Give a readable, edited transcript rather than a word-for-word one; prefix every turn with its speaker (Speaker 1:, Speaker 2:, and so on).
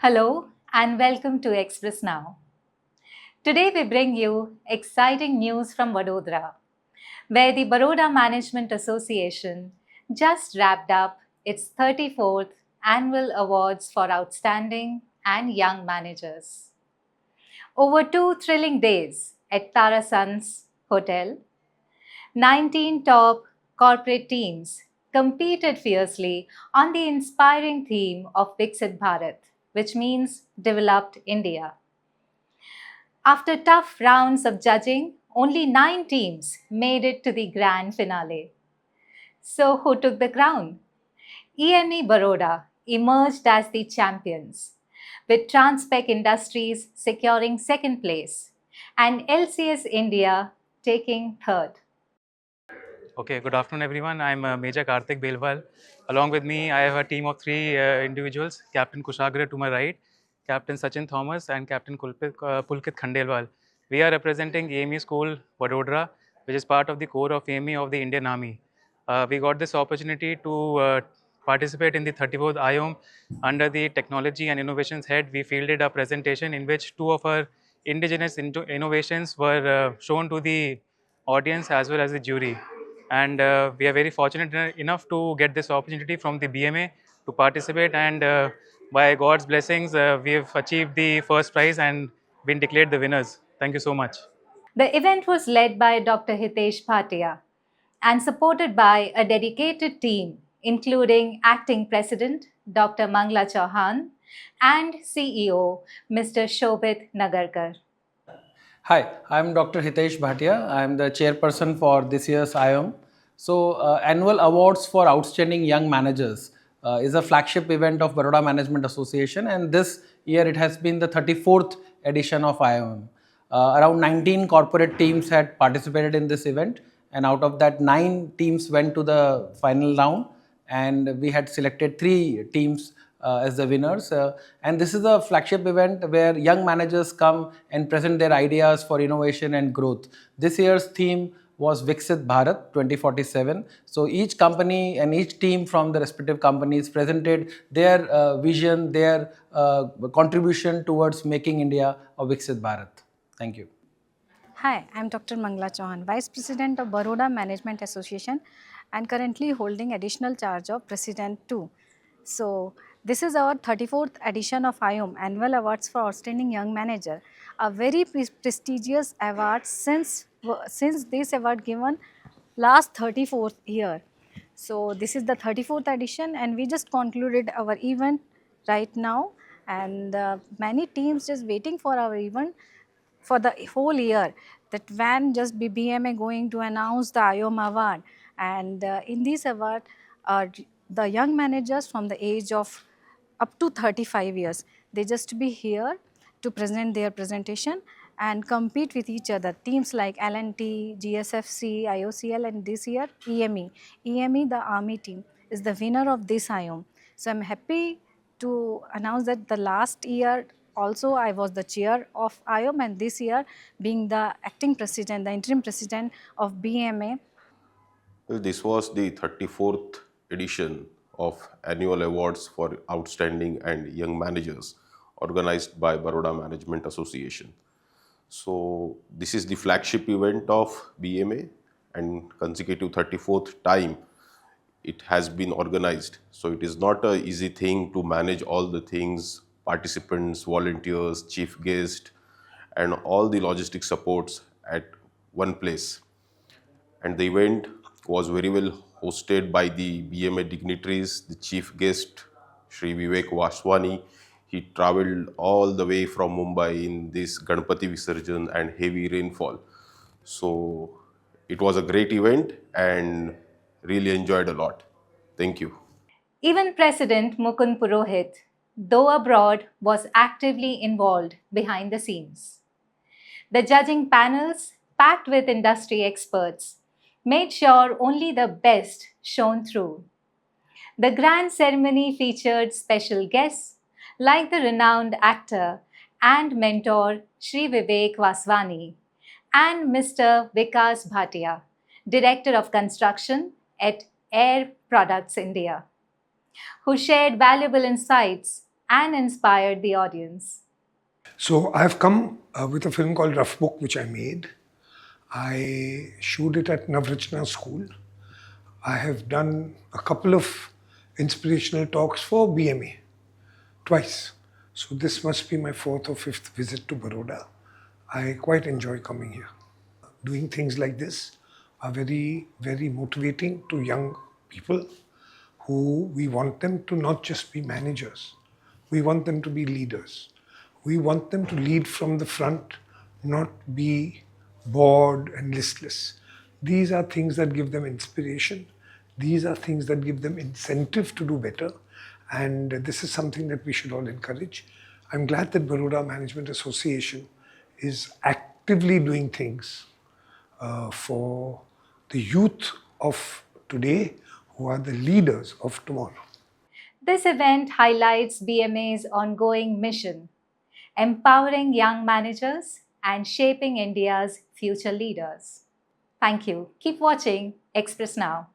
Speaker 1: Hello and welcome to Express Now. Today we bring you exciting news from Vadodara, where the Baroda Management Association just wrapped up its 34th annual awards for outstanding and young managers. Over 2 thrilling days at Tara Sons Hotel, 19 top corporate teams competed fiercely on the inspiring theme of Viksit Bharat, which means developed India. After tough rounds of judging, only 9 teams made it to the grand finale. So, who took the crown? EME Baroda emerged as the champions, with Transpec Industries securing second place and LCS India taking third.
Speaker 2: Okay, good afternoon, everyone. I'm Major Karthik Belwal. Along with me, I have a team of three individuals: Captain Kushagra to my right, Captain Sachin Thomas, and Captain Pulkit Khandelwal. We are representing AME School, Vadodara, which is part of the core of AME of the Indian Army. We got this opportunity to participate in the 34th IOM under the Technology and Innovations Head. We fielded a presentation in which two of our indigenous innovations were shown to the audience as well as the jury. And we are very fortunate enough to get this opportunity from the BMA to participate. And by God's blessings, we have achieved the first prize and been declared the winners. Thank you so much.
Speaker 1: The event was led by Dr. Hitesh Bhatia and supported by a dedicated team, including Acting President Dr. Mangla Chauhan and CEO Mr. Shobhit Nagarkar.
Speaker 3: Hi, I'm Dr. Hitesh Bhatia. I'm the chairperson for this year's IOM. Annual Awards for Outstanding Young Managers is a flagship event of Baroda Management Association, and this year it has been the 34th edition of IOM. Around 19 corporate teams had participated in this event, and out of that, 9 teams went to the final round, and we had selected 3 teams as the winners. And this is a flagship event where young managers come and present their ideas for innovation and growth. This year's theme was Viksit Bharat 2047. So each company and each team from the respective companies presented their vision, their contribution towards making India a Viksit Bharat. Thank you.
Speaker 4: Hi, I'm Dr. Mangla Chauhan, Vice President of Baroda Management Association and currently holding additional charge of President too. So, this is our 34th edition of IOM Annual Awards for Outstanding Young Manager, a very prestigious award since this award given last 34th year. So, this is the 34th edition and we just concluded our event right now, and many teams just waiting for our event for the whole year, that when just BBMA going to announce the IOM award. And in this award, the young managers from the age of up to 35 years, they just be here to present their presentation and compete with each other. Teams like L&T, GSFC, IOCL, and this year EME. EME, the Army team, is the winner of this IOM. So I'm happy to announce that the last year also I was the chair of IOM, and this year being the acting president, the interim president of BMA.
Speaker 5: Well, this was the 34th edition of Annual Awards for Outstanding and Young Managers organized by Baroda Management Association. So this is the flagship event of BMA and consecutive 34th time it has been organized. So it is not an easy thing to manage all the things, participants, volunteers, chief guest, and all the logistic supports at one place. And the event was very well hosted by the BMA dignitaries, the chief guest, Sri Vivek Vaswani. He traveled all the way from Mumbai in this Ganpati Visarjan and heavy rainfall. So it was a great event and really enjoyed a lot. Thank you.
Speaker 1: Even President Mukund Purohit, though abroad, was actively involved behind the scenes. The judging panels, packed with industry experts, made sure only the best shone through. The grand ceremony featured special guests like the renowned actor and mentor Sri Vivek Vaswani and Mr. Vikas Bhatia, Director of Construction at Air Products India, who shared valuable insights and inspired the audience.
Speaker 6: So I've come with a film called Rough Book, which I made. I showed it at Navrachna School. I have done a couple of inspirational talks for BMA twice. So this must be my fourth or fifth visit to Baroda. I quite enjoy coming here. Doing things like this are very, very motivating to young people who we want them to not just be managers. We want them to be leaders. We want them to lead from the front, not be bored and listless. These are things that give them inspiration. These are things that give them incentive to do better. And this is something that we should all encourage. I'm glad that Baroda Management Association is actively doing things for the youth of today who are the leaders of tomorrow.
Speaker 1: This event highlights BMA's ongoing mission, empowering young managers and shaping India's future leaders. Thank you. Keep watching Express Now.